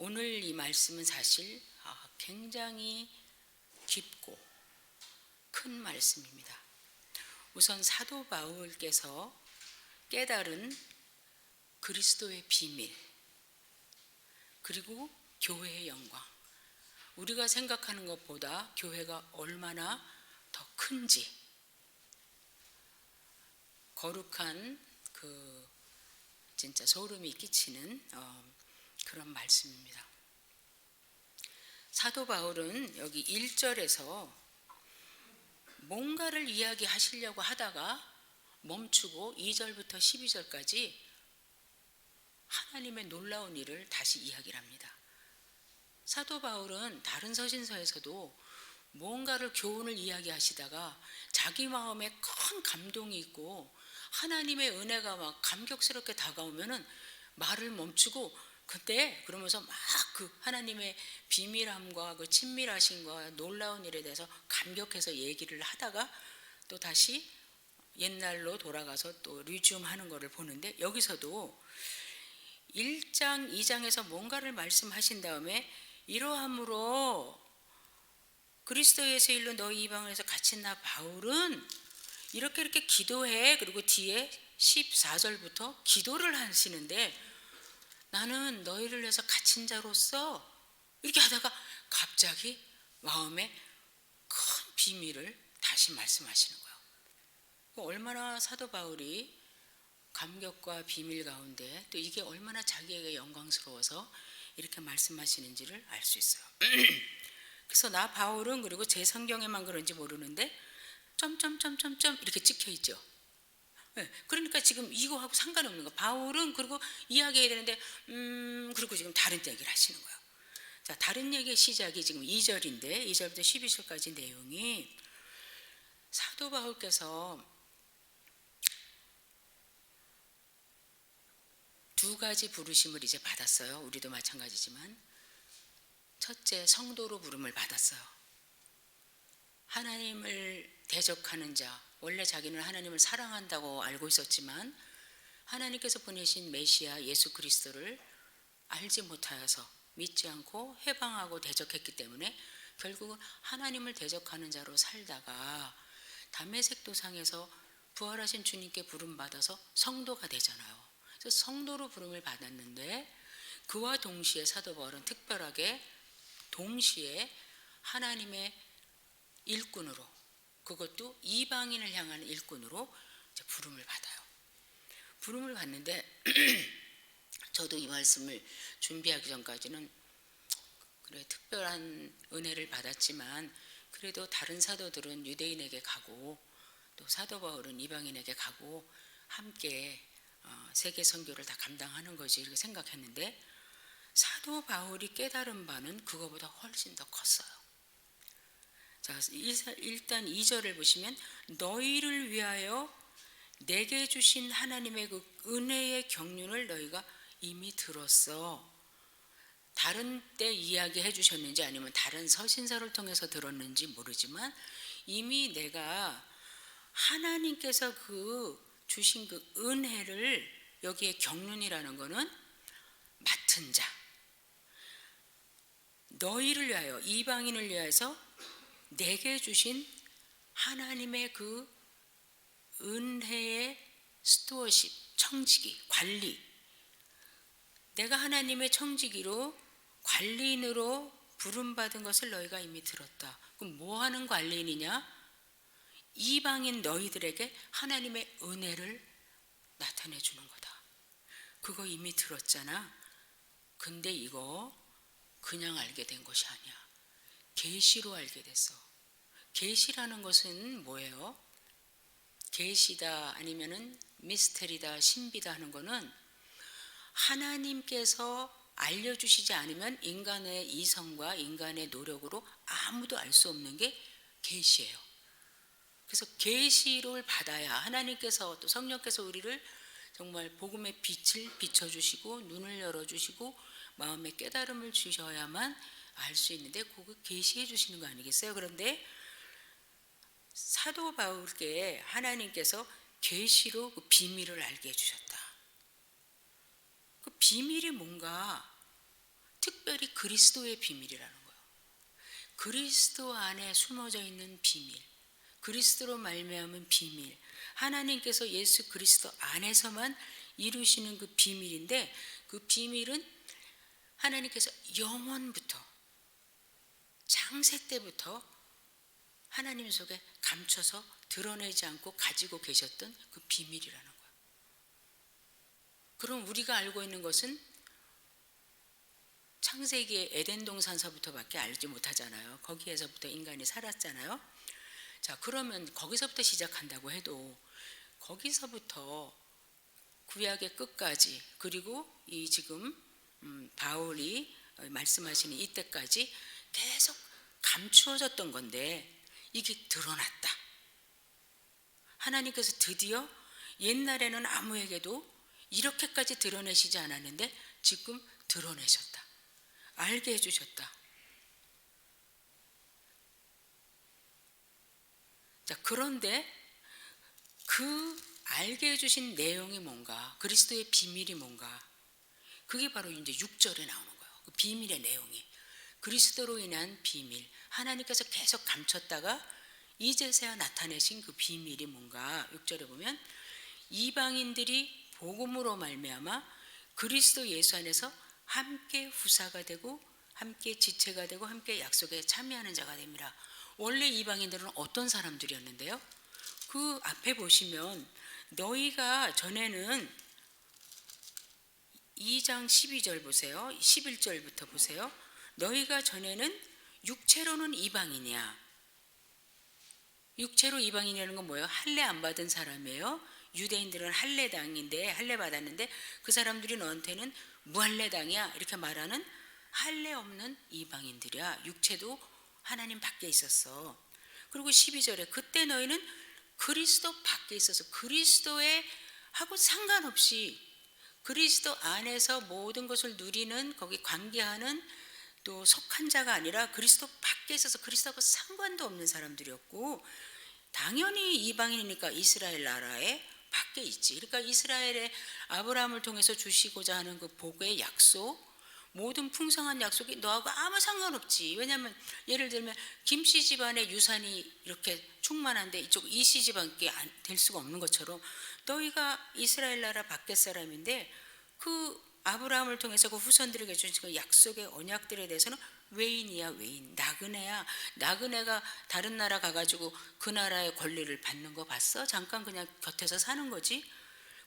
오늘 이 말씀은 사실 굉장히 깊고 큰 말씀입니다. 우선 사도 바울께서 깨달은 그리스도의 비밀, 그리고 교회의 영광, 우리가 생각하는 것보다 교회가 얼마나 더 큰지, 거룩한 진짜 소름이 끼치는 그런 말씀입니다. 사도 바울은 여기 1절에서 뭔가를 이야기하시려고 하다가 멈추고 2절부터 12절까지 하나님의 놀라운 일을 다시 이야기를 합니다. 사도 바울은 다른 서신서에서도 뭔가를 교훈을 이야기하시다가 자기 마음에 큰 감동이 있고 하나님의 은혜가 막 감격스럽게 다가오면은 말을 멈추고 그때 그러면서 막 그 하나님의 비밀함과 그 친밀하심과 놀라운 일에 대해서 감격해서 얘기를 하다가 또 다시 옛날로 돌아가서 또 리즘하는 것을 보는데, 여기서도 1장, 2장에서 뭔가를 말씀하신 다음에 이러함으로 그리스도 예수의 일로 너희 이방에서 갇힌 나 바울은 이렇게 기도해. 그리고 뒤에 14절부터 기도를 하시는데, 나는 너희를 위해서 갇힌 자로서 이렇게 하다가 갑자기 마음에 큰 비밀을 다시 말씀하시는 거예요. 얼마나 사도 바울이 감격과 비밀 가운데 또 이게 얼마나 자기에게 영광스러워서 이렇게 말씀하시는지를 알 수 있어요. 그래서 나 바울은, 그리고 제 성경에만 그런지 모르는데 점점점점점 이렇게 찍혀 있죠. 네, 그러니까 지금 이거하고 상관없는 거. 바울은 그리고 이야기해야 되는데 그리고 지금 다른 얘기를 하시는 거예요. 자, 다른 얘기의 시작이 지금 2절인데 2절부터 12절까지 내용이 사도 바울께서 두 가지 부르심을 이제 받았어요. 우리도 마찬가지지만 첫째, 성도로 부름을 받았어요. 하나님을 대적하는 자, 원래 자기는 하나님을 사랑한다고 알고 있었지만 하나님께서 보내신 메시아 예수 그리스도를 알지 못하여서 믿지 않고 해방하고 대적했기 때문에 결국은 하나님을 대적하는 자로 살다가 다메섹 도상에서 부활하신 주님께 부름받아서 성도가 되잖아요. 그래서 성도로 부름을 받았는데 그와 동시에 사도 바울은 특별하게 동시에 하나님의 일꾼으로, 그것도 이방인을 향하는 일꾼으로 이제 부름을 받아요. 부름을 받는데 저도 이 말씀을 준비하기 전까지는 그래 특별한 은혜를 받았지만 그래도 다른 사도들은 유대인에게 가고 또 사도 바울은 이방인에게 가고 함께 세계 선교를 다 감당하는 거지 이렇게 생각했는데, 사도 바울이 깨달은 바는 그거보다 훨씬 더 컸어요. 자, 일단 2절을 보시면 너희를 위하여 내게 주신 하나님의 그 은혜의 경륜을 너희가 이미 들었어. 다른 때 이야기해 주셨는지 아니면 다른 서신서를 통해서 들었는지 모르지만 이미 내가 하나님께서 주신 그 은혜를, 여기에 경륜이라는 거는 맡은 자, 너희를 위하여, 이방인을 위해서 내게 주신 하나님의 그 은혜의 스튜어십, 청지기, 관리, 내가 하나님의 청지기로 관리인으로 부름받은 것을 너희가 이미 들었다. 그럼 뭐 하는 관리인이냐? 이방인 너희들에게 하나님의 은혜를 나타내 주는 거다. 그거 이미 들었잖아. 근데 이거 그냥 알게 된 것이 아니야. 계시로 알게 됐어. 계시라는 것은 뭐예요? 계시다 아니면은 미스테리다, 신비다 하는 거는 하나님께서 알려주시지 않으면 인간의 이성과 인간의 노력으로 아무도 알 수 없는 게 계시예요. 그래서 계시를 받아야 하나님께서 또 성령께서 우리를 정말 복음의 빛을 비춰주시고 눈을 열어주시고 마음의 깨달음을 주셔야만 알 수 있는데 그거 계시해 주시는 거 아니겠어요? 그런데 사도 바울께 하나님께서 계시로 그 비밀을 알게 해주셨다. 그 비밀이 뭔가 특별히 그리스도의 비밀이라는 거예요. 그리스도 안에 숨어져 있는 비밀, 그리스도로 말미암은 비밀, 하나님께서 예수 그리스도 안에서만 이루시는 그 비밀인데, 그 비밀은 하나님께서 영원부터, 창세 때부터 하나님 속에 감춰서 드러내지 않고 가지고 계셨던 그 비밀이라는 거예요. 그럼 우리가 알고 있는 것은 창세기의 에덴 동산서부터밖에 알지 못하잖아요. 거기에서부터 인간이 살았잖아요. 자, 그러면 거기서부터 시작한다고 해도 거기서부터 구약의 끝까지, 그리고 이 지금 바울이 말씀하시는 이때까지 계속 감추어졌던 건데 이게 드러났다. 하나님께서 드디어 옛날에는 아무에게도 이렇게까지 드러내시지 않았는데 지금 드러내셨다. 알게 해주셨다. 자, 그런데 그 알게 해주신 내용이 뭔가, 그리스도의 비밀이 뭔가, 그게 바로 이제 6절에 나오는 거예요. 그 비밀의 내용이 그리스도로 인한 비밀, 하나님께서 계속 감췄다가 이제서야 나타내신 그 비밀이 뭔가. 6절에 보면 이방인들이 복음으로 말미암아 그리스도 예수 안에서 함께 후사가 되고 함께 지체가 되고 함께 약속에 참여하는 자가 됩니다. 원래 이방인들은 어떤 사람들이었는데요? 그 앞에 보시면 너희가 전에는 2장 12절 보세요. 11절부터 보세요. 너희가 전에는 육체로는 이방인이야. 육체로 이방인이라는 건 뭐예요? 할례 안 받은 사람이에요. 유대인들은 할례당인데, 할례 받았는데 그 사람들이 너한테는 무할례당이야 이렇게 말하는 할례 없는 이방인들이야. 육체도 하나님 밖에 있었어. 그리고 12절에 그때 너희는 그리스도 밖에 있어서 그리스도에 하고 상관없이 그리스도 안에서 모든 것을 누리는, 거기 관계하는 또 속한 자가 아니라 그리스도 밖에 있어서 그리스도하고 상관도 없는 사람들이었고, 당연히 이방인이니까 이스라엘 나라에 밖에 있지. 그러니까 이스라엘의 아브라함을 통해서 주시고자 하는 그 복의 약속, 모든 풍성한 약속이 너하고 아무 상관없지. 왜냐하면 예를 들면 김씨 집안의 유산이 이렇게 충만한데 이쪽 이씨 집안께 될 수가 없는 것처럼 너희가 이스라엘 나라 밖의 사람인데 그 아브라함을 통해서 그 후손들에게 주신 그 약속의 언약들에 대해서는 외인이야. 외인, 나그네야. 나그네가 다른 나라 가가지고 그 나라의 권리를 받는 거 봤어? 잠깐 그냥 곁에서 사는 거지.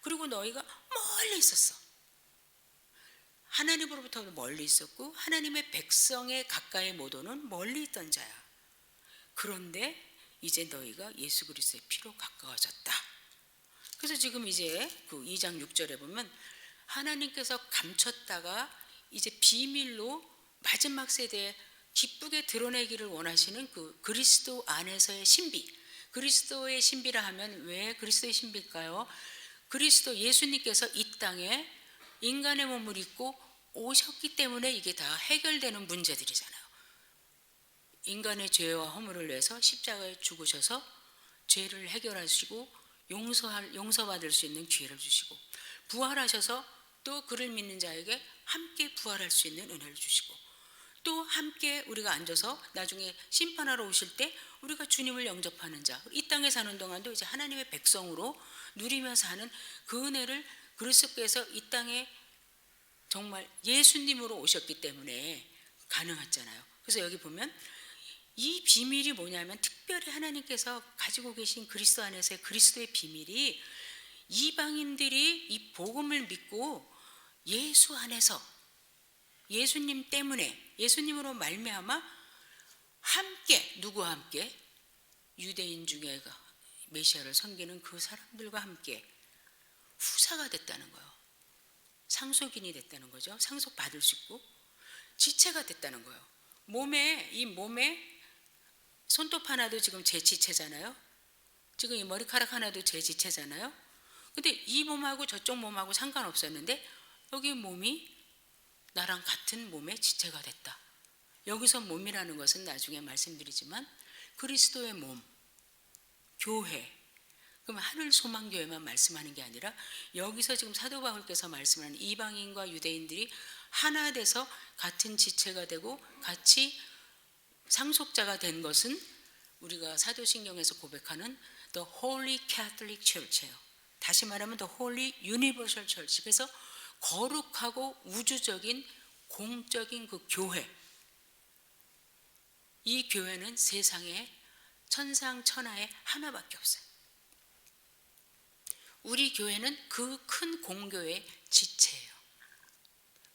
그리고 너희가 멀리 있었어. 하나님으로부터 멀리 있었고 하나님의 백성에 가까이 못 오는 멀리 있던 자야. 그런데 이제 너희가 예수 그리스도의 피로 가까워졌다. 그래서 지금 이제 그 2장 6절에 보면 하나님께서 감췄다가 이제 비밀로 마지막 세대에 기쁘게 드러내기를 원하시는 그 그리스도 안에서의 신비. 그리스도의 신비라 하면 왜 그리스도의 신비일까요? 그리스도 예수님께서 이 땅에 인간의 몸을 입고 오셨기 때문에 이게 다 해결되는 문제들이잖아요. 인간의 죄와 허물을 위해서 십자가에 죽으셔서 죄를 해결하시고 용서받을 수 있는 기회를 주시고, 부활하셔서 또 그를 믿는 자에게 함께 부활할 수 있는 은혜를 주시고, 또 함께 우리가 앉아서 나중에 심판하러 오실 때 우리가 주님을 영접하는 자, 이 땅에 사는 동안도 이제 하나님의 백성으로 누리면서 하는 그 은혜를 그리스도께서 이 땅에 정말 예수님으로 오셨기 때문에 가능했잖아요. 그래서 여기 보면 이 비밀이 뭐냐면 특별히 하나님께서 가지고 계신 그리스도 안에서의 그리스도의 비밀이 이방인들이 이 복음을 믿고 예수 안에서 예수님 때문에 예수님으로 말미암아 함께, 누구와 함께? 유대인 중에 메시아를 섬기는 그 사람들과 함께 후사가 됐다는 거예요. 상속인이 됐다는 거죠. 상속받을 수 있고 지체가 됐다는 거예요. 이 몸에 손톱 하나도 지금 제 지체잖아요. 지금 이 머리카락 하나도 제 지체잖아요. 근데 이 몸하고 저쪽 몸하고 상관없었는데 여기 몸이 나랑 같은 몸의 지체가 됐다. 여기서 몸이라는 것은 나중에 말씀드리지만 그리스도의 몸, 교회, 그럼 하늘 소망교회만 말씀하는 게 아니라 여기서 지금 사도 바울께서 말씀하는 이방인과 유대인들이 하나 돼서 같은 지체가 되고 같이 상속자가 된 것은 우리가 사도신경에서 고백하는 The Holy Catholic Church예요. 다시 말하면 The Holy Universal Church. 그래서 거룩하고 우주적인 공적인 그 교회. 이 교회는 세상에 천상천하에 하나밖에 없어요. 우리 교회는 그 큰 공교회의 지체예요.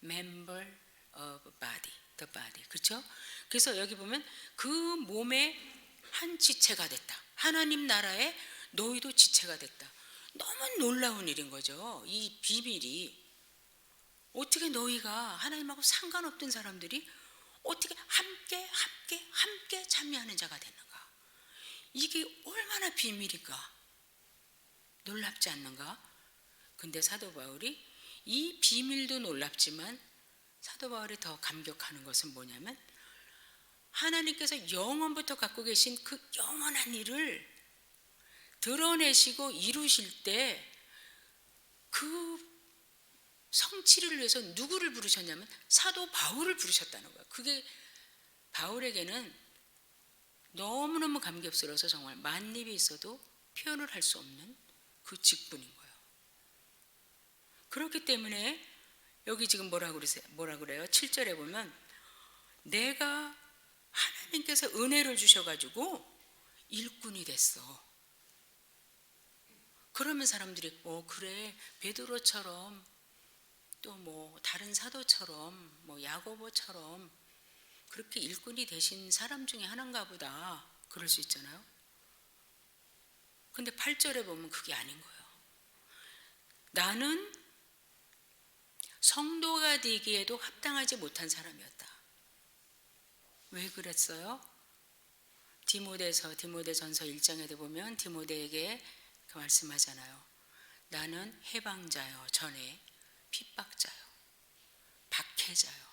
Member of body, the body. 그렇죠? 그래서 여기 보면 그 몸의 한 지체가 됐다. 하나님 나라에 너희도 지체가 됐다. 너무 놀라운 일인 거죠. 이 비밀이. 어떻게 너희가 하나님하고 상관없던 사람들이 어떻게 함께 참여하는 자가 되는가? 이게 얼마나 비밀일까? 놀랍지 않는가? 근데 사도 바울이 이 비밀도 놀랍지만 사도 바울이 더 감격하는 것은 뭐냐면 하나님께서 영원부터 갖고 계신 그 영원한 일을 드러내시고 이루실 때 그 성취를 위해서 누구를 부르셨냐면 사도 바울을 부르셨다는 거예요. 그게 바울에게는 너무너무 감격스러워서 정말 만입이 있어도 표현을 할 수 없는 그 직분인 거예요. 그렇기 때문에 여기 지금 뭐라 그래요? 7절에 보면 내가 하나님께서 은혜를 주셔가지고 일꾼이 됐어. 그러면 사람들이 그래 베드로처럼 또 뭐 다른 사도처럼 뭐 야고보처럼 그렇게 일꾼이 되신 사람 중에 하나인가 보다 그럴 수 있잖아요. 근데 8절에 보면 그게 아닌 거예요. 나는 성도가 되기에도 합당하지 못한 사람이었다. 왜 그랬어요? 디모데전서 1장에도 보면 디모데에게 그 말씀하잖아요. 나는 해방자요, 전에 핍박자요, 박해자요,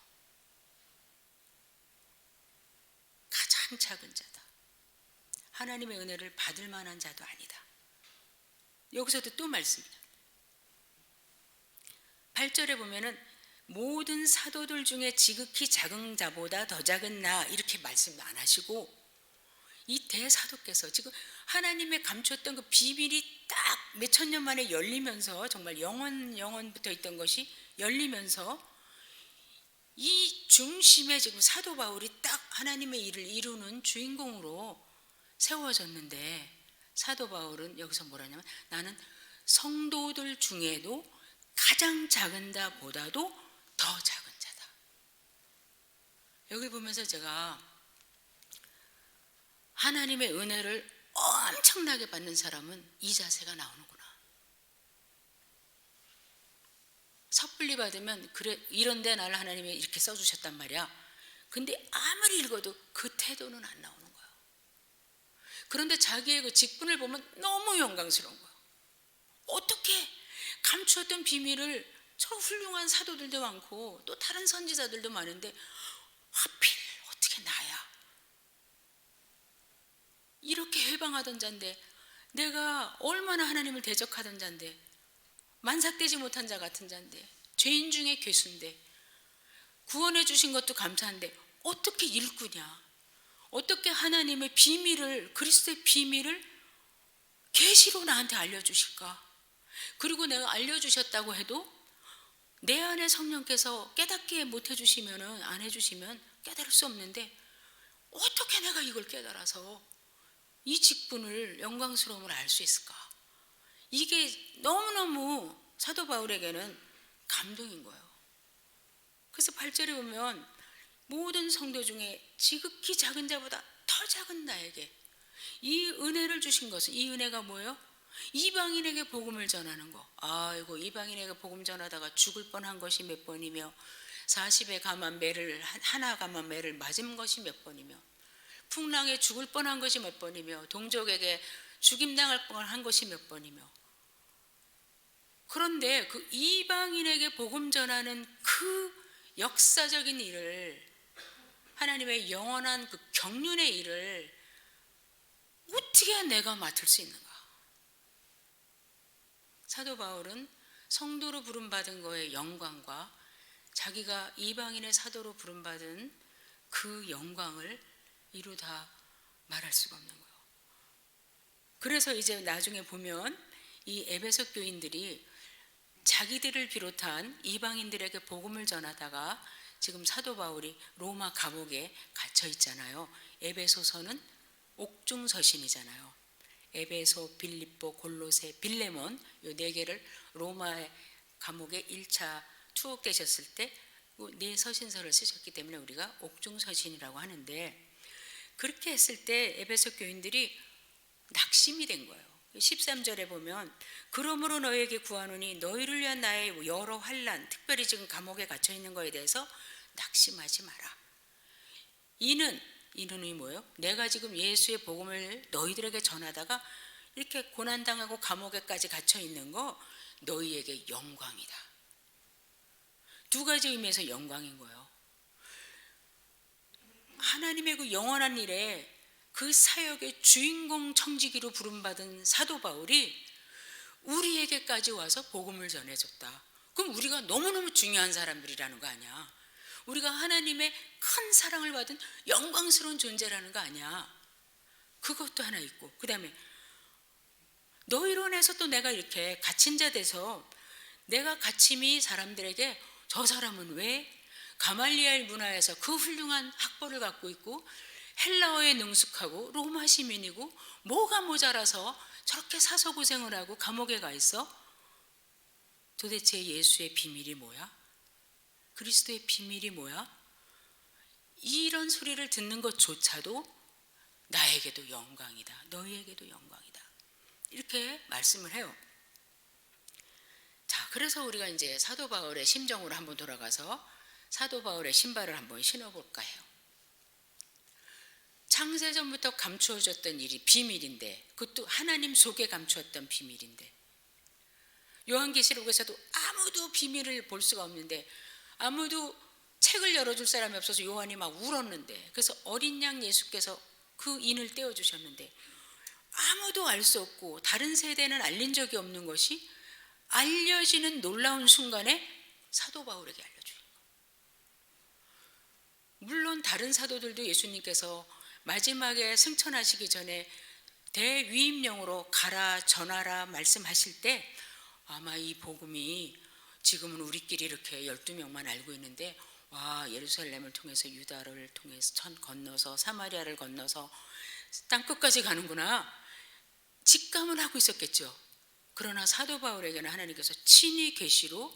가장 작은 자다. 하나님의 은혜를 받을 만한 자도 아니다. 여기서도 또 말씀이다. 8절에 보면은 모든 사도들 중에 지극히 작은 자보다 더 작은 나 이렇게 말씀 안 하시고 이 대사도께서 지금 하나님의 감췄던 그 비밀이 딱 몇천 년 만에 열리면서 정말 영원부터 있던 것이 열리면서 이 중심에 지금 사도 바울이 딱 하나님의 일을 이루는 주인공으로 세워졌는데 사도 바울은 여기서 뭐라냐면 나는 성도들 중에도 가장 작은 자보다도 더 작은 자다. 여기 보면서 제가 하나님의 은혜를 엄청나게 받는 사람은 이 자세가 나오는구나. 섣불리 받으면 그래 이런데 나를 하나님이 이렇게 써주셨단 말이야. 근데 아무리 읽어도 그 태도는 안 나오는 거야. 그런데 자기의 그 직분을 보면 너무 영광스러운 거야. 어떻게 감추었던 비밀을 저 훌륭한 사도들도 많고 또 다른 선지자들도 많은데 하필 어떻게 나야? 이렇게 해방하던 자인데 내가 얼마나 하나님을 대적하던 자인데 만삭되지 못한 자 같은 자인데 죄인 중에 괴수인데 구원해 주신 것도 감사한데 어떻게 일꾼이야? 어떻게 하나님의 비밀을 그리스도의 비밀을 계시로 나한테 알려주실까? 그리고 내가 알려주셨다고 해도 내 안에 성령께서 깨닫게 못 해주시면 안 해주시면 깨달을 수 없는데 어떻게 내가 이걸 깨달아서 이 직분을 영광스러움을 알 수 있을까? 이게 너무너무 사도 바울에게는 감동인 거예요. 그래서 8절에 보면 모든 성도 중에 지극히 작은 자보다 더 작은 나에게 이 은혜를 주신 것은 이 은혜가 뭐예요? 이방인에게 복음을 전하는 거. 아이고 이방인에게 복음 전하다가 죽을 뻔한 것이 몇 번이며 40에 감한 매를 하나 감한 매를 맞은 것이 몇 번이며 풍랑에 죽을 뻔한 것이 몇 번이며 동족에게 죽임당할 뻔한 것이 몇 번이며 그런데 그 이방인에게 복음 전하는 그 역사적인 일을 하나님의 영원한 그 경륜의 일을 어떻게 내가 맡을 수 있는가? 사도 바울은 성도로 부름받은 거의 영광과 자기가 이방인의 사도로 부름받은 그 영광을 이루다 말할 수가 없는 거예요. 그래서 이제 나중에 보면 이 에베소 교인들이 자기들을 비롯한 이방인들에게 복음을 전하다가 지금 사도 바울이 로마 감옥에 갇혀 있잖아요. 에베소서는 옥중서신이잖아요. 에베소, 빌립보, 골로새, 빌레몬 이 네 개를 로마의 감옥에 1차 투옥되셨을 때 네 서신서를 쓰셨기 때문에 우리가 옥중서신이라고 하는데, 그렇게 했을 때 에베소 교인들이 낙심이 된 거예요. 13절에 보면 그러므로 너희에게 구하노니 너희를 위한 나의 여러 환난, 특별히 지금 감옥에 갇혀 있는 거에 대해서 낙심하지 마라. 이는이 뭐예요? 내가 지금 예수의 복음을 너희들에게 전하다가 이렇게 고난당하고 감옥에까지 갇혀 있는 거 너희에게 영광이다. 두 가지 의미에서 영광인 거예요. 하나님의 그 영원한 일에 그 사역의 주인공 청지기로 부름받은 사도 바울이 우리에게까지 와서 복음을 전해줬다. 그럼 우리가 너무너무 중요한 사람들이라는 거 아니야. 우리가 하나님의 큰 사랑을 받은 영광스러운 존재라는 거 아니야. 그것도 하나 있고, 그 다음에 너희로 인해서 또 내가 이렇게 갇힌 자 돼서 내가 갇힘이 사람들에게 저 사람은 왜 가말리엘 문화에서 그 훌륭한 학벌을 갖고 있고 헬라어에 능숙하고 로마 시민이고 뭐가 모자라서 저렇게 사서고생을 하고 감옥에 가 있어? 도대체 예수의 비밀이 뭐야? 그리스도의 비밀이 뭐야? 이런 소리를 듣는 것조차도 나에게도 영광이다. 너희에게도 영광이다. 이렇게 말씀을 해요. 자, 그래서 우리가 이제 사도 바울의 심정으로 한번 돌아가서 사도 바울의 신발을 한번 신어볼까 해요. 창세전부터 감추어졌던 일이 비밀인데, 그것도 하나님 속에 감추었던 비밀인데, 요한계시록에서도 아무도 비밀을 볼 수가 없는데, 아무도 책을 열어줄 사람이 없어서 요한이 막 울었는데, 그래서 어린 양 예수께서 그 인을 떼어주셨는데, 아무도 알 수 없고 다른 세대는 알린 적이 없는 것이 알려지는 놀라운 순간에 사도 바울에게 알려줘요. 물론 다른 사도들도 예수님께서 마지막에 승천하시기 전에 대위임령으로 가라 전하라 말씀하실 때 아마 이 복음이 지금은 우리끼리 이렇게 12명만 알고 있는데, 와, 예루살렘을 통해서 유다를 통해서 천 건너서 사마리아를 건너서 땅 끝까지 가는구나 직감을 하고 있었겠죠. 그러나 사도 바울에게는 하나님께서 친히 계시로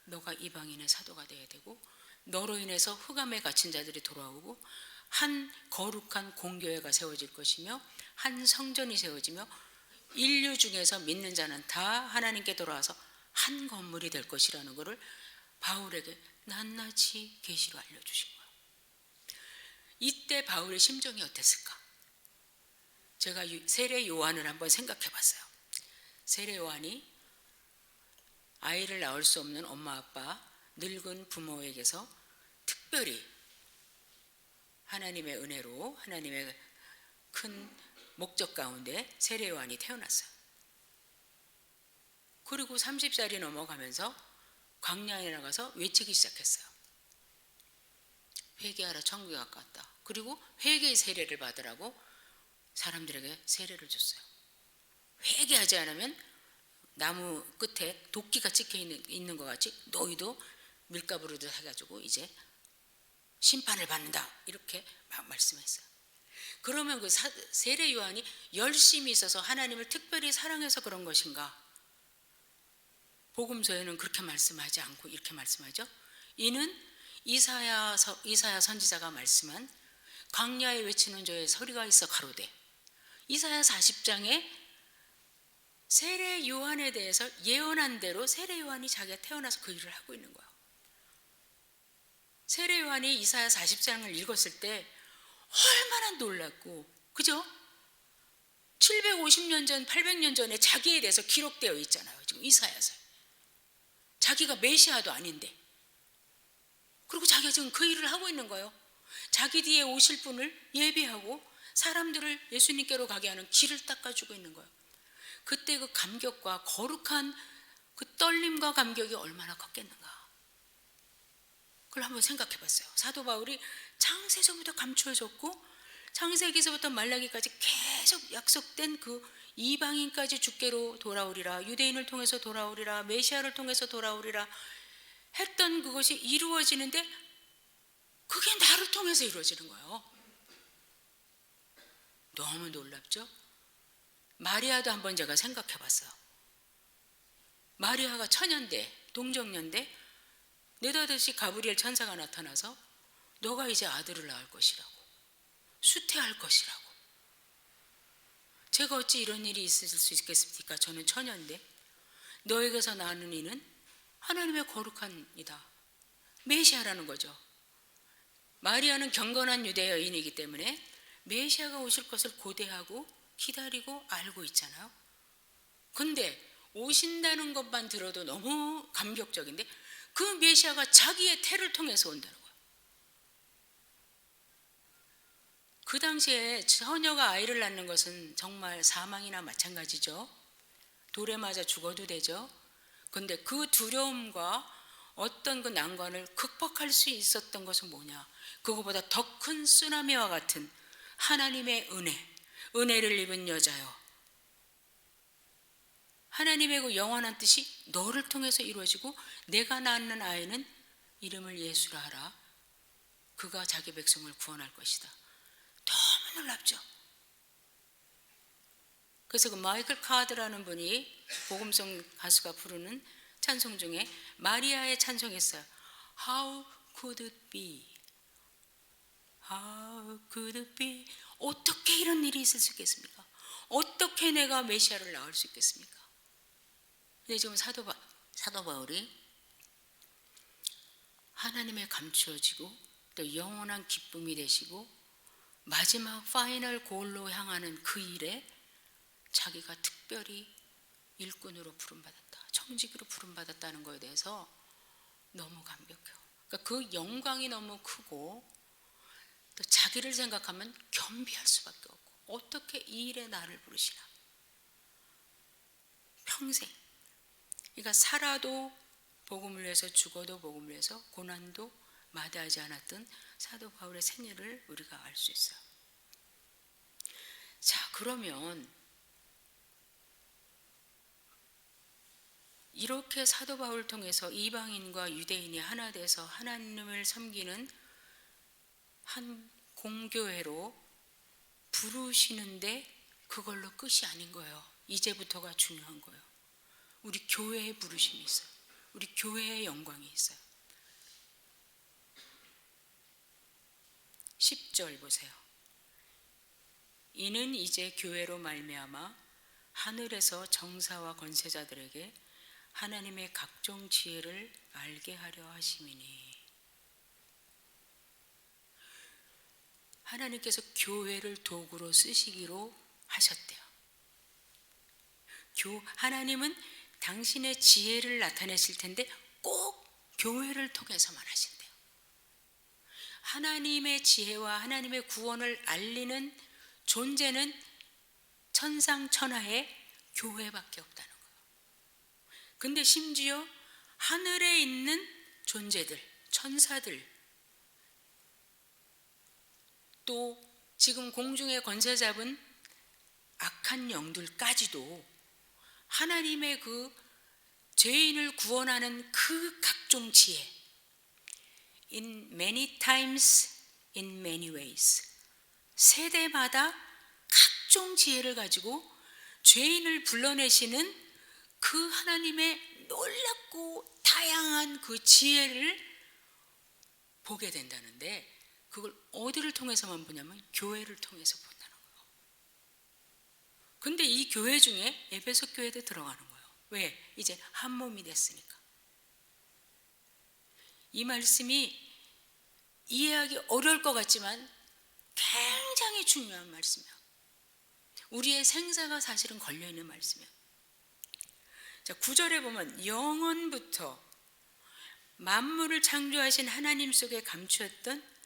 너가 이방인의 사도가 되어야 되고, 너로 인해서 흑암에 갇힌 자들이 돌아오고 한 거룩한 공교회가 세워질 것이며 한 성전이 세워지며 인류 중에서 믿는 자는 다 하나님께 돌아와서 한 건물이 될 것이라는 것을 바울에게 낱낱이 계시로 알려주신 거예요. 이때 바울의 심정이 어땠을까? 제가 세례 요한을 한번 생각해 봤어요. 세례 요한이 아이를 낳을 수 없는 엄마 아빠 늙은 부모에게서 특별히 하나님의 은혜로 하나님의 큰 목적 가운데 세례 요한이 태어났어요. 그리고 30살이 넘어가면서 광야에 나가서 외치기 시작했어요. 회개하라, 천국에 가깝다. 그리고 회개의 세례를 받으라고 사람들에게 세례를 줬어요. 회개하지 않으면 나무 끝에 도끼가 찍혀 있는 것 같이 너희도 밀가부르듯 해가지고 이제 심판을 받는다, 이렇게 막 말씀했어요. 그러면 그 세례 요한이 열심히 있어서 하나님을 특별히 사랑해서 그런 것인가? 복음서에는 그렇게 말씀하지 않고 이렇게 말씀하죠. 이는 이사야 선지자가 말씀한 광야에 외치는 저의 소리가 있어 가로되, 이사야 40장에 세례 요한에 대해서 예언한 대로 세례 요한이 자기가 태어나서 그 일을 하고 있는 거예요. 세례 요한이 이사야 40장을 읽었을 때 얼마나 놀랐고, 그죠? 750년 전, 800년 전에 자기에 대해서 기록되어 있잖아요. 지금 이사야서에. 자기가 메시아도 아닌데. 그리고 자기가 지금 그 일을 하고 있는 거예요. 자기 뒤에 오실 분을 예비하고 사람들을 예수님께로 가게 하는 길을 닦아주고 있는 거예요. 그때 그 감격과 거룩한 그 떨림과 감격이 얼마나 컸겠는가. 그걸 한번 생각해 봤어요. 사도 바울이 창세전부터 감추어졌고 창세기서부터 말라기까지 계속 약속된 그 이방인까지 주께로 돌아오리라, 유대인을 통해서 돌아오리라, 메시아를 통해서 돌아오리라 했던 그것이 이루어지는데 그게 나를 통해서 이루어지는 거예요. 너무 놀랍죠? 마리아도 한번 제가 생각해 봤어요. 마리아가 처녀인데, 동정녀인데 느닷없이 가브리엘 천사가 나타나서 너가 이제 아들을 낳을 것이라고, 수태할 것이라고. 제가 어찌 이런 일이 있을 수 있겠습니까? 저는 처녀인데 너에게서 나는 이는 하나님의 거룩한 이다, 메시아라는 거죠. 마리아는 경건한 유대 여인이기 때문에 메시아가 오실 것을 고대하고 기다리고 알고 있잖아요. 근데 오신다는 것만 들어도 너무 감격적인데 그 메시아가 자기의 태를 통해서 온다는 거예요. 그 당시에 처녀가 아이를 낳는 것은 정말 사망이나 마찬가지죠. 돌에 맞아 죽어도 되죠. 근데 그 두려움과 어떤 그 난관을 극복할 수 있었던 것은 뭐냐? 그거보다 더 큰 쓰나미와 같은 하나님의 은혜를 입은 여자요, 하나님의 그 영원한 뜻이 너를 통해서 이루어지고 내가 낳는 아이는 이름을 예수라 하라. 그가 자기 백성을 구원할 것이다. 너무 놀랍죠. 그래서 그 마이클 카드라는 분이 복음성 가수가 부르는 찬송 중에 마리아의 찬송이 있어요. How could it be? How could it be? 어떻게 이런 일이 있을 수 있겠습니까? 어떻게 내가 메시아를 낳을 수 있겠습니까? 근데 지금 사도 바울이 하나님의 감추어지고 또 영원한 기쁨이 되시고 마지막 파이널 골로 향하는 그 일에 자기가 특별히 일꾼으로 부름받았다, 청지기로 부름받았다는 것에 대해서 너무 감격해요. 그러니까 그 영광이 너무 크고 또 자기를 생각하면 겸비할 수밖에 없고 어떻게 이 일에 나를 부르시나. 평생, 그러니까 살아도 복음을 위해서 죽어도 복음을 위해서 고난도 마다하지 않았던 사도 바울의 생애를 우리가 알 수 있어요. 자, 그러면 이렇게 사도 바울을 통해서 이방인과 유대인이 하나 돼서 하나님을 섬기는 한 공교회로 부르시는데 그걸로 끝이 아닌 거예요. 이제부터가 중요한 거예요. 우리 교회의 부르심이 있어요. 우리 교회의 영광이 있어요. 10절 보세요. 이는 이제 교회로 말미암아 하늘에서 정사와 권세자들에게 하나님의 각종 지혜를 알게 하려 하심이니. 하나님께서 교회를 도구로 쓰시기로 하셨대요. 하나님은 당신의 지혜를 나타내실 텐데 꼭 교회를 통해서만 하신대요. 하나님의 지혜와 하나님의 구원을 알리는 존재는 천상천하에 교회밖에 없다는 거예요. 근데 심지어 하늘에 있는 존재들, 천사들, 또 지금 공중에 권세 잡은 악한 영들까지도 하나님의 그 죄인을 구원하는 그 각종 지혜, in many times, in many ways, 세대마다 각종 지혜를 가지고 죄인을 불러내시는 그 하나님의 놀랍고 다양한 그 지혜를 보게 된다는데 그걸 어디를 통해서만 보냐면 교회를 통해서 본다는 거예요. 근데 이 교회 중에 에베소 교회도 들어가는 거예요. 왜? 이제 한 몸이 됐으니까. 이 말씀이 이해하기 어려울 것 같지만 굉장히 중요한 말씀이에요. 우리의 생사가 사실은 걸려있는 말씀이에요. 자, 9절에 보면 영원부터 만물을 창조하신 하나님 속에 감추었던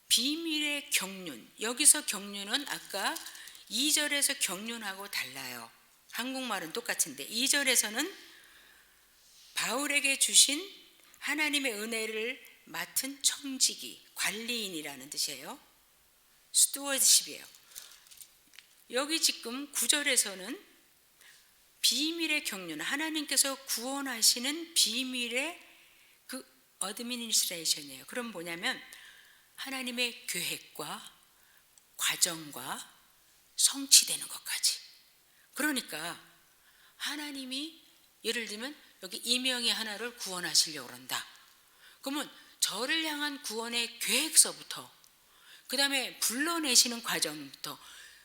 비밀의 경륜. 여기서 경륜은 아까 2절에서 경륜하고 달라요. 한국말은 똑같은데 2절에서는 바울에게 주신 하나님의 은혜를 맡은 청지기, 관리인이라는 뜻이에요. 스튜어드십이에요. 여기 지금 9절에서는 비밀의 경륜, 하나님께서 구원하시는 비밀의 그 어드미니스트레이션이에요. 그럼 뭐냐면 하나님의 계획과 과정과 성취되는 것까지. 그러니까 하나님이 예를 들면 여기 이명희 하나를 구원하시려고 그런다. 그러면 저를 향한 구원의 계획서부터, 그 다음에 불러내시는 과정부터,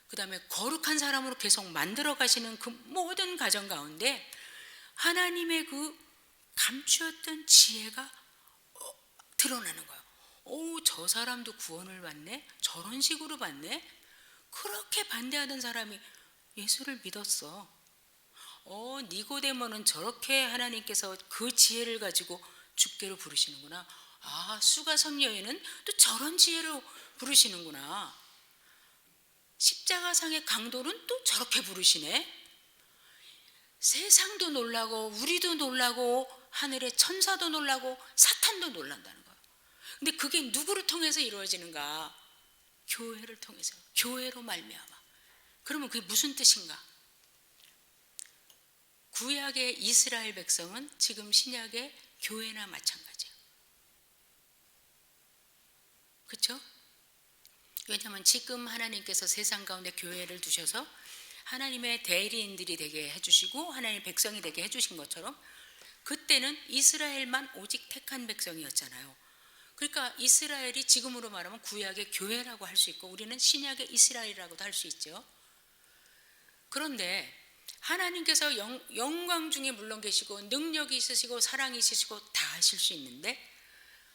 그 다음에 거룩한 사람으로 계속 만들어 가시는 그 모든 과정 가운데 하나님의 그 감추었던 지혜가 드러나는 거예요. 오, 저 사람도 구원을 받네? 저런 식으로 받네? 그렇게 반대하던 사람이 예수를 믿었어. 니고데모는 저렇게 하나님께서 그 지혜를 가지고 주께로 부르시는구나. 아, 수가성 여인은 또 저런 지혜로 부르시는구나. 십자가상의 강도는 또 저렇게 부르시네. 세상도 놀라고 우리도 놀라고 하늘의 천사도 놀라고 사탄도 놀란다는 거예요. 근데 그게 누구를 통해서 이루어지는가? 교회를 통해서, 교회로 말미암아. 그러면 그게 무슨 뜻인가? 구약의 이스라엘 백성은 지금 신약의 교회나 마찬가지예요. 그렇죠? 왜냐하면 지금 하나님께서 세상 가운데 교회를 두셔서 하나님의 대리인들이 되게 해주시고 하나님의 백성이 되게 해주신 것처럼 그때는 이스라엘만 오직 택한 백성이었잖아요. 그러니까 이스라엘이 지금으로 말하면 구약의 교회라고 할 수 있고 우리는 신약의 이스라엘이라고도 할 수 있죠. 그런데 하나님께서 영광 중에 물론 계시고 능력이 있으시고 사랑이 있으시고 다 하실 수 있는데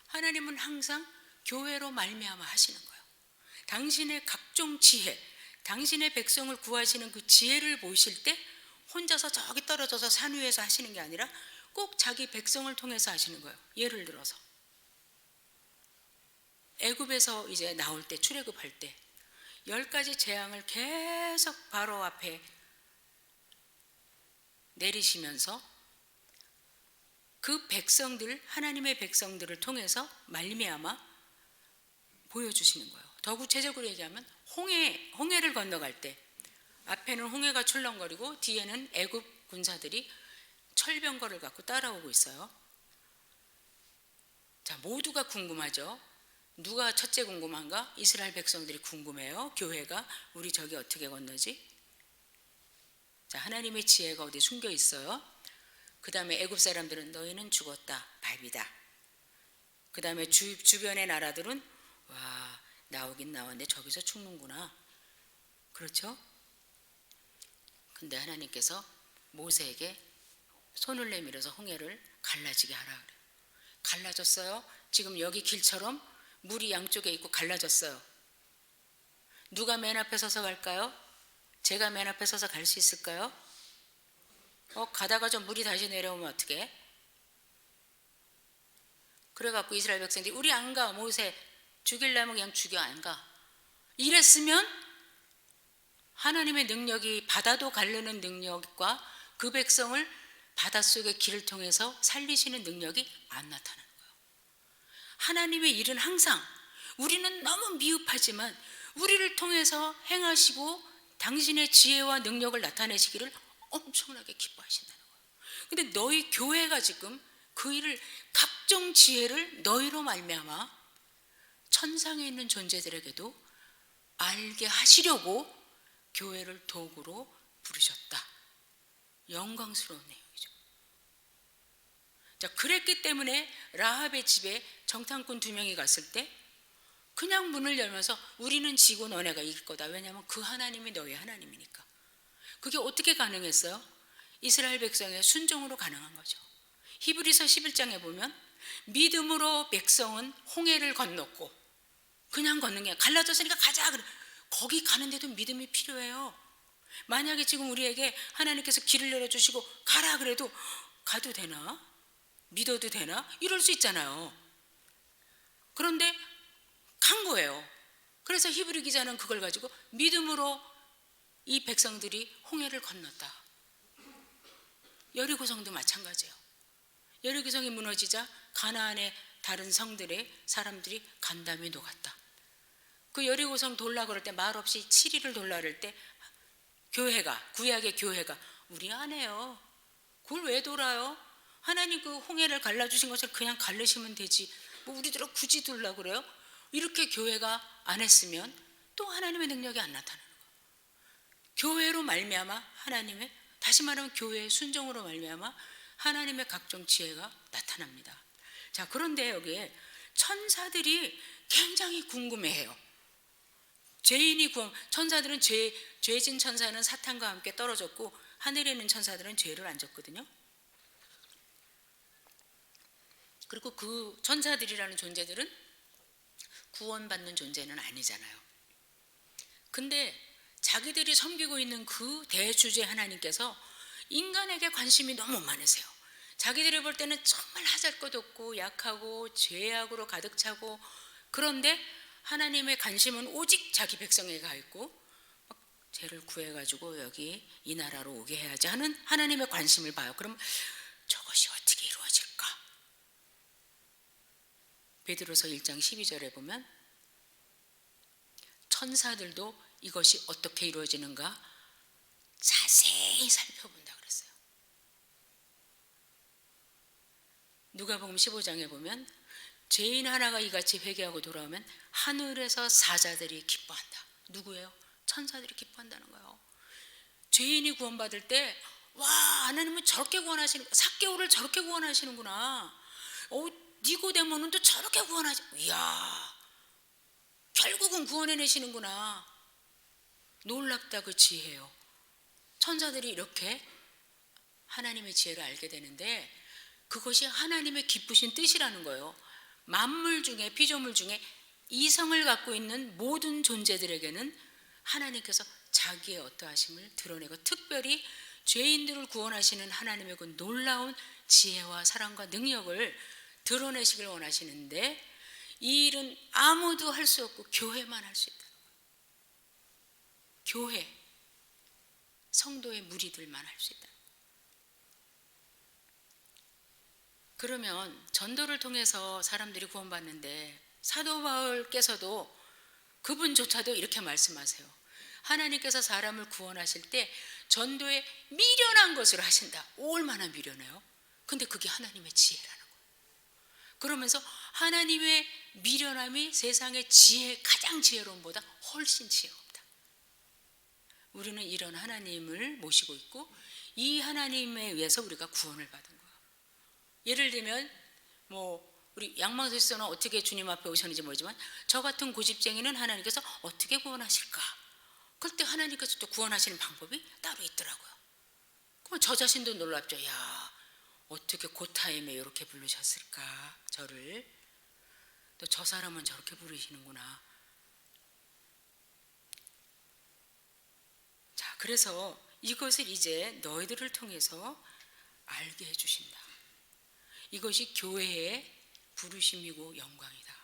하나님은 항상 교회로 말미암아 하시는 거예요. 당신의 각종 지혜, 당신의 백성을 구하시는 그 지혜를 보실 때 혼자서 저기 떨어져서 산 위에서 하시는 게 아니라 꼭 자기 백성을 통해서 하시는 거예요. 예를 들어서 애굽에서 이제 나올 때, 출애굽할 때 10가지 재앙을 계속 바로 앞에 내리시면서 그 백성들, 하나님의 백성들을 통해서 말미암아 보여주시는 거예요. 더 구체적으로 얘기하면 홍해를 건너갈 때 앞에는 홍해가 출렁거리고 뒤에는 애굽 군사들이 철병거를 갖고 따라오고 있어요. 자, 모두가 궁금하죠. 누가 첫째 궁금한가? 이스라엘 백성들이 궁금해요. 교회가 우리 저기 어떻게 건너지? 자, 하나님의 지혜가 어디 숨겨 있어요. 그 다음에 애굽 사람들은 너희는 죽었다, 밥이다. 그 다음에 주변의 나라들은 와, 나오긴 나왔는데 저기서 죽는구나. 그렇죠? 근데 하나님께서 모세에게 손을 내밀어서 홍해를 갈라지게 하라 그래요. 갈라졌어요. 지금 여기 길처럼 물이 양쪽에 있고 갈라졌어요. 누가 맨 앞에 서서 갈까요? 제가 맨 앞에 서서 갈 수 있을까요? 가다가 좀 물이 다시 내려오면 어떡해? 그래갖고 이스라엘 백성들이 우리 안 가, 모세 죽이려면 그냥 죽여, 안 가. 이랬으면 하나님의 능력이 바다도 가르는 능력과 그 백성을 바닷속의 길을 통해서 살리시는 능력이 안 나타나는 거예요. 하나님의 일은 항상 우리는 너무 미흡하지만 우리를 통해서 행하시고 당신의 지혜와 능력을 나타내시기를 엄청나게 기뻐하신다는 거예요. 근데 너희 교회가 지금 그 일을, 각종 지혜를 너희로 말미암아 천상에 있는 존재들에게도 알게 하시려고 교회를 도구로 부르셨다. 영광스러운 내용이죠. 자, 그랬기 때문에 라합의 집에 정탐꾼 2명이 갔을 때 그냥 문을 열면서 우리는 지고 너네가 이길 거다. 왜냐하면 그 하나님이 너희 하나님이니까. 그게 어떻게 가능했어요? 이스라엘 백성의 순종으로 가능한 거죠. 히브리서 11장에 보면 믿음으로 백성은 홍해를 건넜고, 그냥 걷는 게 갈라졌으니까 가자. 거기 가는데도 믿음이 필요해요. 만약에 지금 우리에게 하나님께서 길을 열어주시고 가라 그래도 가도 되나? 믿어도 되나? 이럴 수 있잖아요. 그런데 간 거예요. 그래서 히브리 기자는 그걸 가지고 믿음으로 이 백성들이 홍해를 건넜다. 여리고성도 마찬가지예요. 여리고성이 무너지자 가나안의 다른 성들의 사람들이 간담이 녹았다. 그 여리고성 돌라 그럴 때 말없이 7일을 돌라 그럴 때 교회가, 구약의 교회가 우리 안 해요. 그걸 왜 돌아요? 하나님 그 홍해를 갈라주신 것을 그냥 갈르시면 되지. 뭐 우리들은 굳이 돌라 그래요? 이렇게 교회가 안 했으면 또 하나님의 능력이 안 나타나는 거예요. 교회로 말미암아 하나님의, 다시 말하면 교회의 순종으로 말미암아 하나님의 각종 지혜가 나타납니다. 자, 그런데 여기에 천사들이 굉장히 궁금해해요. 죄인이 구원, 천사들은 죄진 천사는 사탄과 함께 떨어졌고 하늘에 있는 천사들은 죄를 안 졌거든요. 그리고 그 천사들이라는 존재들은 구원받는 존재는 아니잖아요. 근데 자기들이 섬기고 있는 그 대주제 하나님께서 인간에게 관심이 너무 많으세요. 자기들이 볼 때는 정말 하잘 것 없고 약하고 죄악으로 가득 차고, 그런데 하나님의 관심은 오직 자기 백성에게 가 있고 죄를 구해가지고 여기 이 나라로 오게 해야지 하는 하나님의 관심을 봐요. 그럼 저것이 어떻게 이루어질까? 베드로서 1장 12절에 보면 천사들도 이것이 어떻게 이루어지는가 자세히 살펴본다 그랬어요. 누가복음 15장에 보면 죄인 하나가 이같이 회개하고 돌아오면 하늘에서 사자들이 기뻐한다. 누구예요? 천사들이 기뻐한다는 거예요. 죄인이 구원받을 때 와, 하나님은 저렇게 구원하시는, 삭개오를 저렇게 구원하시는구나. 니고데모는 또 저렇게 구원하시, 이야, 결국은 구원해내시는구나. 놀랍다 그 지혜요. 천사들이 이렇게 하나님의 지혜를 알게 되는데 그것이 하나님의 기쁘신 뜻이라는 거예요. 만물 중에, 피조물 중에 이성을 갖고 있는 모든 존재들에게는 하나님께서 자기의 어떠하심을 드러내고 특별히 죄인들을 구원하시는 하나님의 그 놀라운 지혜와 사랑과 능력을 드러내시길 원하시는데 이 일은 아무도 할 수 없고 교회만 할 수 있다. 교회, 성도의 무리들만 할 수 있다. 그러면 전도를 통해서 사람들이 구원받는데 사도 바울께서도 그분조차도 이렇게 말씀하세요. 하나님께서 사람을 구원하실 때 전도에 미련한 것으로 하신다. 얼마나 미련해요? 근데 그게 하나님의 지혜라는 거예요. 그러면서 하나님의 미련함이 세상의 지혜, 가장 지혜로운 보다 훨씬 지혜가 없다. 우리는 이런 하나님을 모시고 있고 이 하나님에 의해서 우리가 구원을 받은 거예요. 예를 들면 우리 양망소에서는 어떻게 주님 앞에 오셨는지 모르지만 저 같은 고집쟁이는 하나님께서 어떻게 구원하실까? 그럴 때 하나님께서 또 구원하시는 방법이 따로 있더라고요. 그럼 저 자신도 놀랍죠. 야, 어떻게 그 타임에 이렇게 부르셨을까? 저를. 또 저 사람은 저렇게 부르시는구나. 자, 그래서 이것을 이제 너희들을 통해서 알게 해주신다. 이것이 교회의 부르심이고 영광이다.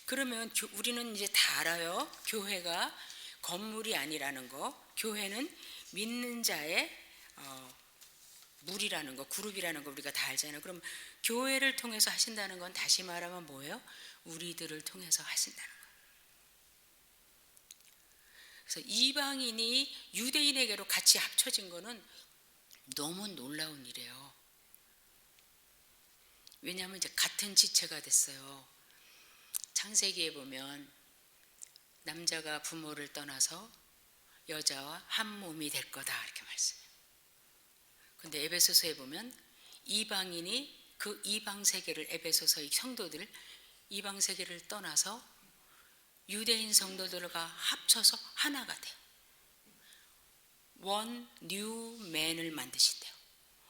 그러면 우리는 이제 다 알아요. 교회가 건물이 아니라는 거, 교회는 믿는 자의 무리라는 거, 그룹이라는 거 우리가 다 알잖아요. 그럼 교회를 통해서 하신다는 건 다시 말하면 뭐예요? 우리들을 통해서 하신다는 거예요. 그래서 이방인이 유대인에게로 같이 합쳐진 거는 너무 놀라운 일이에요. 왜냐하면 이제 같은 지체가 됐어요. 창세기에 보면 남자가 부모를 떠나서 여자와 한 몸이 될 거다 이렇게 말씀해요. 근데 에베소서에 보면 이방인이 그 이방 세계를, 에베소서의 성도들 이방 세계를 떠나서 유대인 성도들과 합쳐서 하나가 돼요. 원 뉴 맨을 만드신대요.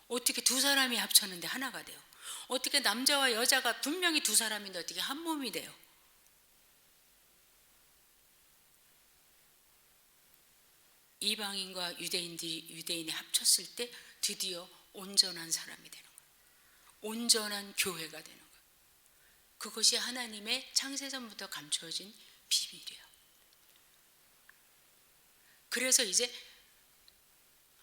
어떻게 두 사람이 합쳤는데 하나가 돼요? 어떻게 남자와 여자가 분명히 두 사람인데 어떻게 한 몸이 돼요? 이방인과 유대인이 합쳤을 때 드디어 온전한 사람이 되는 거예요. 온전한 교회가 되는 거예요. 그것이 하나님의 창세전부터 감추어진 비밀이에요. 그래서 이제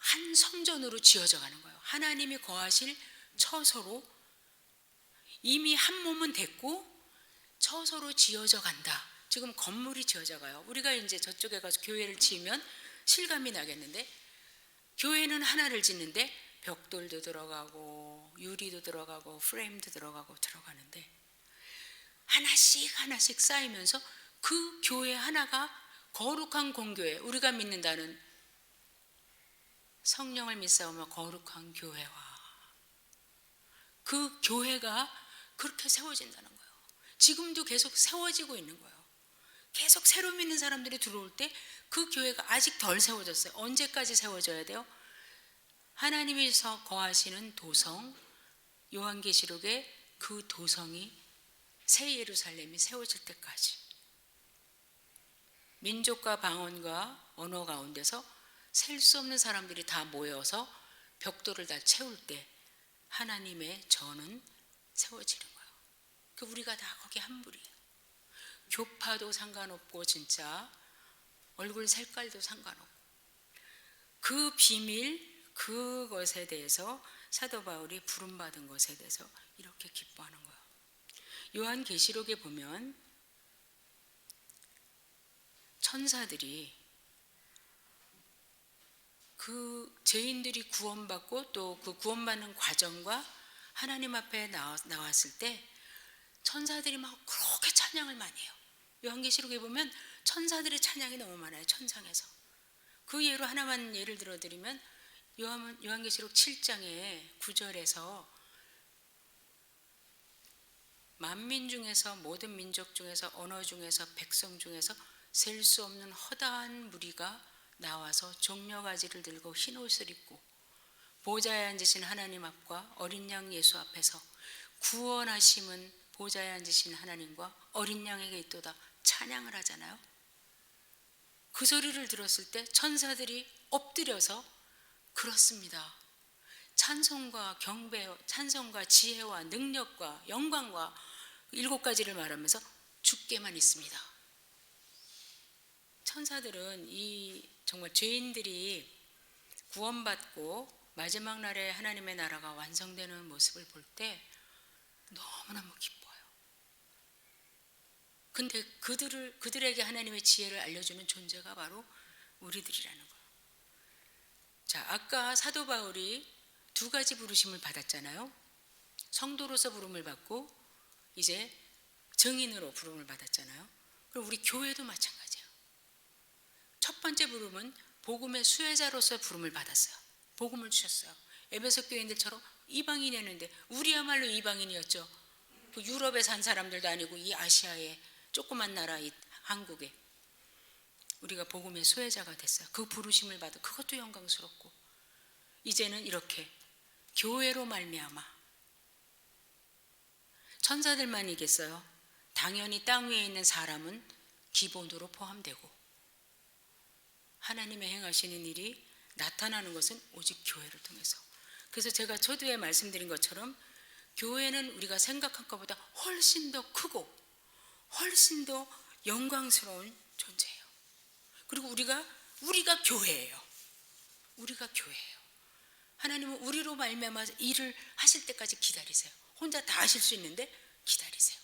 한 성전으로 지어져 가는 거예요. 하나님이 거하실 처소로 이미 한 몸은 됐고 처소로 지어져 간다. 지금 건물이 지어져 가요. 우리가 이제 저쪽에 가서 교회를 지으면 실감이 나겠는데, 교회는 하나를 짓는데 벽돌도 들어가고 유리도 들어가고 프레임도 들어가는데 하나씩 쌓이면서 그 교회 하나가 거룩한 공교회, 우리가 믿는다는 성령을 믿사오며 거룩한 교회와 그 교회가 그렇게 세워진다는 거예요. 지금도 계속 세워지고 있는 거예요. 계속 새로 믿는 사람들이 들어올 때 그 교회가 아직 덜 세워졌어요. 언제까지 세워져야 돼요? 하나님이서 거하시는 도성, 요한계시록에 그 도성이 새 예루살렘이 세워질 때까지, 민족과 방언과 언어 가운데서 셀 수 없는 사람들이 다 모여서 벽돌을 다 채울 때 하나님의 전은 세워지는 거예요. 그 우리가 다 거기 한 무리예요. 교파도 상관없고 진짜 얼굴 색깔도 상관없고, 그 비밀, 그것에 대해서 사도 바울이 부름받은 것에 대해서 이렇게 기뻐하는 거예요. 요한계시록에 보면 천사들이 그 죄인들이 구원받고 또 그 구원받는 과정과 하나님 앞에 나왔을 때 천사들이 막 그렇게 찬양을 많이 해요. 요한계시록에 보면 천사들의 찬양이 너무 많아요. 천상에서. 그 예로 하나만 예를 들어드리면 요한계시록 7장의 9절에서 만민 중에서, 모든 민족 중에서, 언어 중에서, 백성 중에서 셀 수 없는 허다한 무리가 나와서 종려가지를 들고 흰 옷을 입고 보좌에 앉으신 하나님 앞과 어린 양 예수 앞에서 구원하심은 보좌에 앉으신 하나님과 어린 양에게 있도다 찬양을 하잖아요. 그 소리를 들었을 때 천사들이 엎드려서 그렇습니다, 찬송과 경배, 찬송과 지혜와 능력과 영광과 7가지를 말하면서 주께만 있습니다. 천사들은 이 정말 죄인들이 구원받고 마지막 날에 하나님의 나라가 완성되는 모습을 볼 때 너무너무 기뻐요. 근데 그들에게 하나님의 지혜를 알려주는 존재가 바로 우리들이라는 거예요. 자, 아까 사도 바울이 2가지 부르심을 받았잖아요. 성도로서 부름을 받고 이제 증인으로 부름을 받았잖아요. 그리고 우리 교회도 마찬가지예요. 첫 번째 부름은 복음의 수혜자로서 부름을 받았어요. 복음을 주셨어요. 에베소 교인들처럼 이방인이었는데 우리야말로 이방인이었죠. 그 유럽에 산 사람들도 아니고 이 아시아의 조그만 나라 이 한국에 우리가 복음의 수혜자가 됐어요. 그 부르심을 받아 그것도 영광스럽고, 이제는 이렇게 교회로 말미암아 천사들만이겠어요? 당연히 땅 위에 있는 사람은 기본으로 포함되고 하나님의 행하시는 일이 나타나는 것은 오직 교회를 통해서. 그래서 제가 초두에 말씀드린 것처럼 교회는 우리가 생각한 것보다 훨씬 더 크고 훨씬 더 영광스러운 존재예요. 그리고 우리가 교회예요. 우리가 교회예요. 하나님은 우리로 말미암아 일을 하실 때까지 기다리세요. 혼자 다 하실 수 있는데 기다리세요.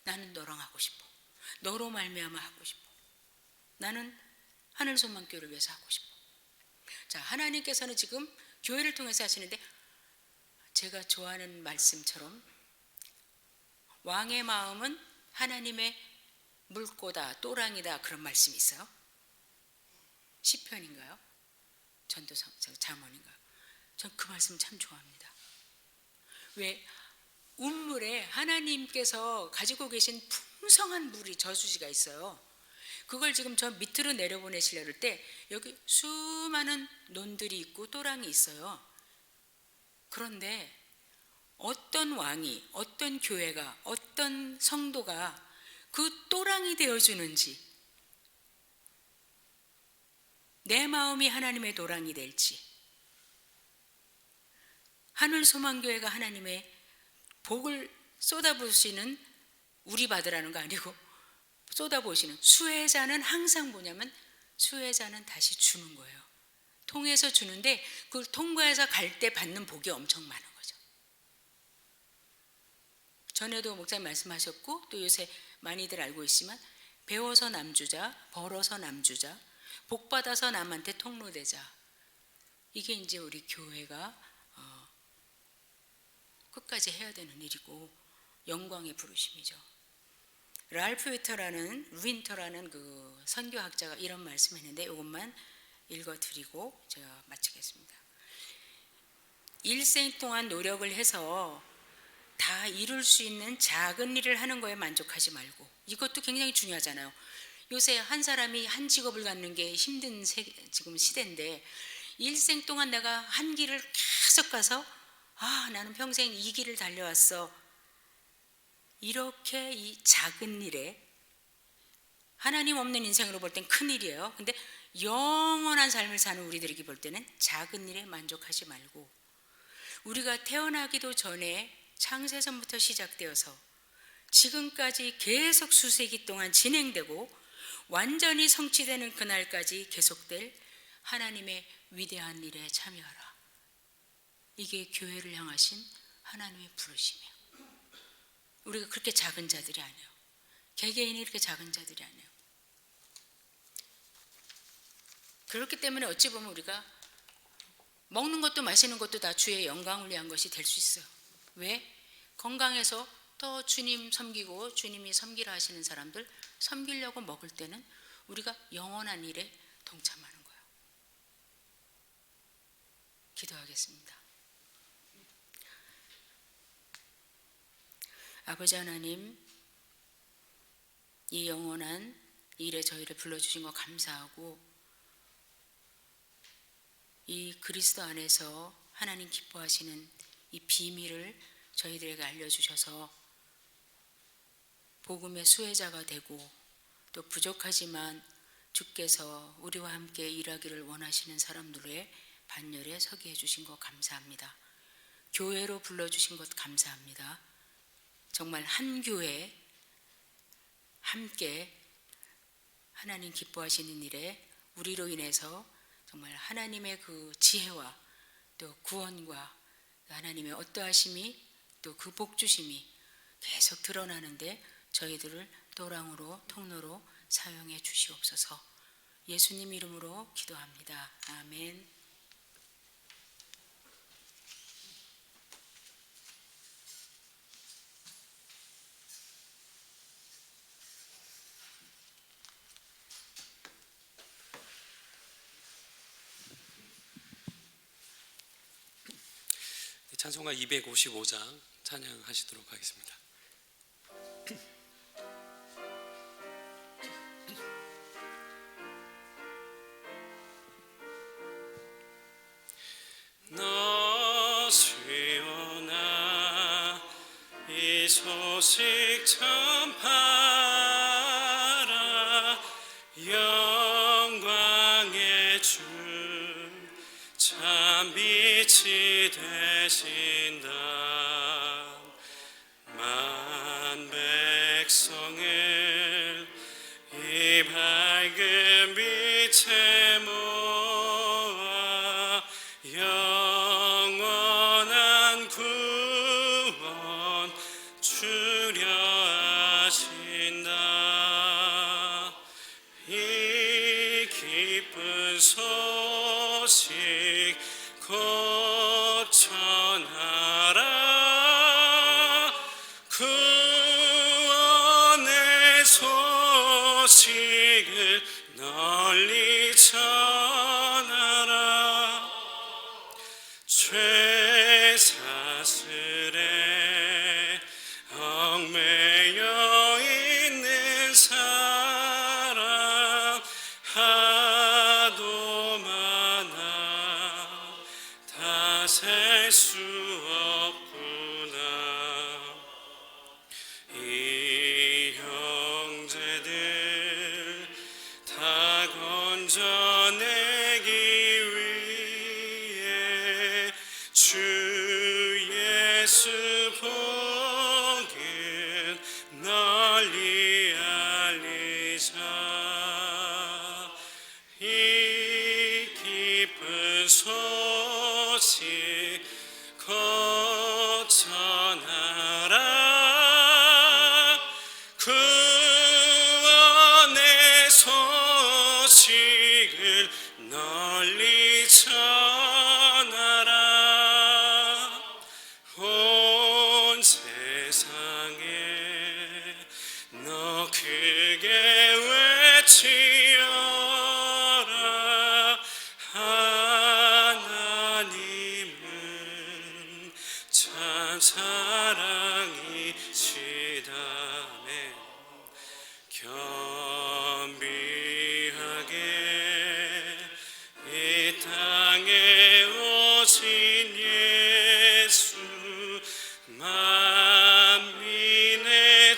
나는 너랑 하고 싶어. 너로 말미암아 하고 싶어. 나는 하늘소망교회를 위해서 하고 싶어. 자, 하나님께서는 지금 교회를 통해서 하시는데, 제가 좋아하는 말씀처럼 왕의 마음은 하나님의 물고다, 또랑이다, 그런 말씀이 있어요. 시편인가요? 전도서, 잠언인가요? 전 그 말씀 참 좋아합니다. 왜? 운물에 하나님께서 가지고 계신 풍성한 물이, 저수지가 있어요. 그걸 지금 저 밑으로 내려보내시려 할 때 여기 수많은 논들이 있고 또랑이 있어요. 그런데 어떤 왕이, 어떤 교회가, 어떤 성도가 그 또랑이 되어주는지, 내 마음이 하나님의 도랑이 될지, 하늘소망교회가 하나님의 복을 쏟아부으시는, 우리 받으라는 거 아니고 쏟아부으시는 수혜자는 항상 뭐냐면 수혜자는 다시 주는 거예요. 통해서 주는데 그걸 통과해서 갈 때 받는 복이 엄청 많은 거죠. 전에도 목사님 말씀하셨고 또 요새 많이들 알고 있지만 배워서 남주자, 벌어서 남주자, 복받아서 남한테 통로되자. 이게 이제 우리 교회가 끝까지 해야 되는 일이고 영광의 부르심이죠. 랄프 윈터라는 그 선교학자가 이런 말씀했는데 이것만 읽어드리고 제가 마치겠습니다. 일생 동안 노력을 해서 다 이룰 수 있는 작은 일을 하는 거에 만족하지 말고, 이것도 굉장히 중요하잖아요. 요새 한 사람이 한 직업을 갖는 게 힘든 지금 시대인데 일생 동안 내가 한 길을 계속 가서 나는 평생 이 길을 달려왔어. 이렇게 이 작은 일에, 하나님 없는 인생으로 볼 땐 큰 일이에요. 근데 영원한 삶을 사는 우리들에게 볼 때는 작은 일에 만족하지 말고, 우리가 태어나기도 전에 창세전부터 시작되어서 지금까지 계속 수세기 동안 진행되고 완전히 성취되는 그날까지 계속될 하나님의 위대한 일에 참여하라. 이게 교회를 향하신 하나님의 부르심이에요. 우리가 그렇게 작은 자들이 아니에요. 개개인이 이렇게 작은 자들이 아니에요. 그렇기 때문에 어찌 보면 우리가 먹는 것도 마시는 것도 다 주의 영광을 위한 것이 될 수 있어요. 왜? 건강해서 더 주님 섬기고 주님이 섬기라 하시는 사람들 섬기려고 먹을 때는 우리가 영원한 일에 동참하는 거예요. 기도하겠습니다. 아버지 하나님, 이 영원한 일에 저희를 불러주신 것 감사하고, 이 그리스도 안에서 하나님 기뻐하시는 이 비밀을 저희들에게 알려주셔서 복음의 수혜자가 되고, 또 부족하지만 주께서 우리와 함께 일하기를 원하시는 사람들의 반열에 서게 해주신 것 감사합니다. 교회로 불러주신 것 감사합니다. 정말 한 교회 함께 하나님 기뻐하시는 일에 우리로 인해서 정말 하나님의 그 지혜와 또 구원과 하나님의 어떠하심이 또 그 복주심이 계속 드러나는데 저희들을 도랑으로 통로로 사용해 주시옵소서. 예수님 이름으로 기도합니다. 아멘. 찬송가 255장 찬양하시도록 하겠습니다. 너 수요나 이 소식 전파라. 영광의 주 참 빛이 되신다. 만 백성을 이 밝은 빛에 모아 영원한 구원 주려 하신다. 이 기쁜 소식 곧 전하라. 구원의 소식을 널리 전하라. 죄 사슬에 얽매여 있는 사람 하도 많아 다 셀 수 없구나. 이 형제들 다 건져내기 위해 주 예수 복음 널리 알리자. 이 기쁜 크게 외치어라. 하나님은 참 사랑이시다네. 겸비하게 이 땅에 오신 예수, 만민의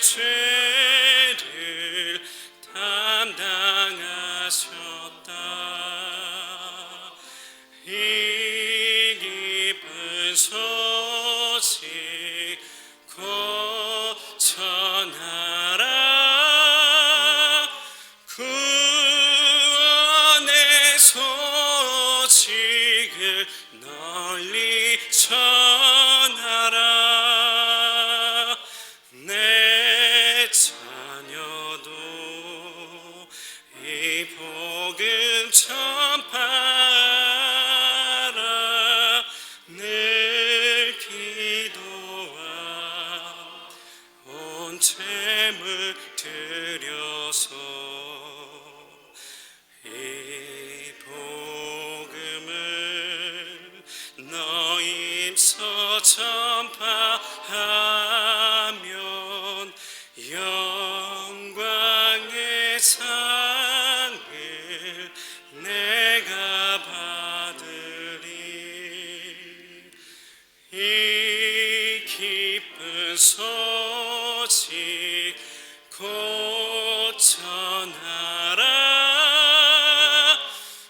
죄를 담당하셨다. 이 기쁜 소식 곧 전하라. 구원의 소식을 널리 전하라. 내 자녀도 이 복음 전파하라. 늘 기도와 온 재물 드려서 이 복음을 너임서 전파하면 영광의 상을 내가 받으리. 이 기쁜 소식 곧 전하라.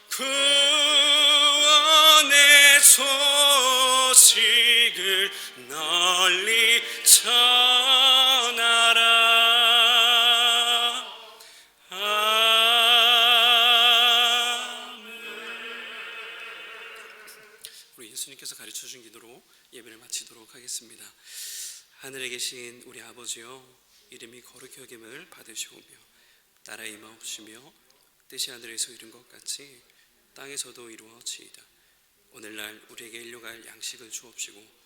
구원의 소식을 널리 전하라. 아멘. 우리 예수님께서 가르쳐 준 기도로 예배를 마치도록 하겠습니다. 하늘에 계신 우리 아버지여, 이름이 거룩히 여김을 받으시오며 나라의 임하옵시며 뜻이 하늘에서 이룬 것 같이 땅에서도 이루어지이다. 오늘날 우리에게 일용할 양식을 주옵시고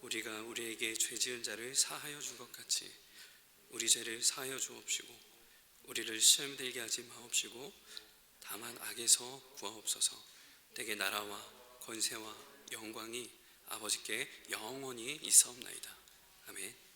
우리가 우리에게 죄 지은 자를 사하여 준 것 같이 우리 죄를 사하여 주옵시고 우리를 시험 들게 하지 마옵시고 다만 악에서 구하옵소서. 대개 나라와 권세와 영광이 아버지께 영원히 있사옵나이다. 아멘.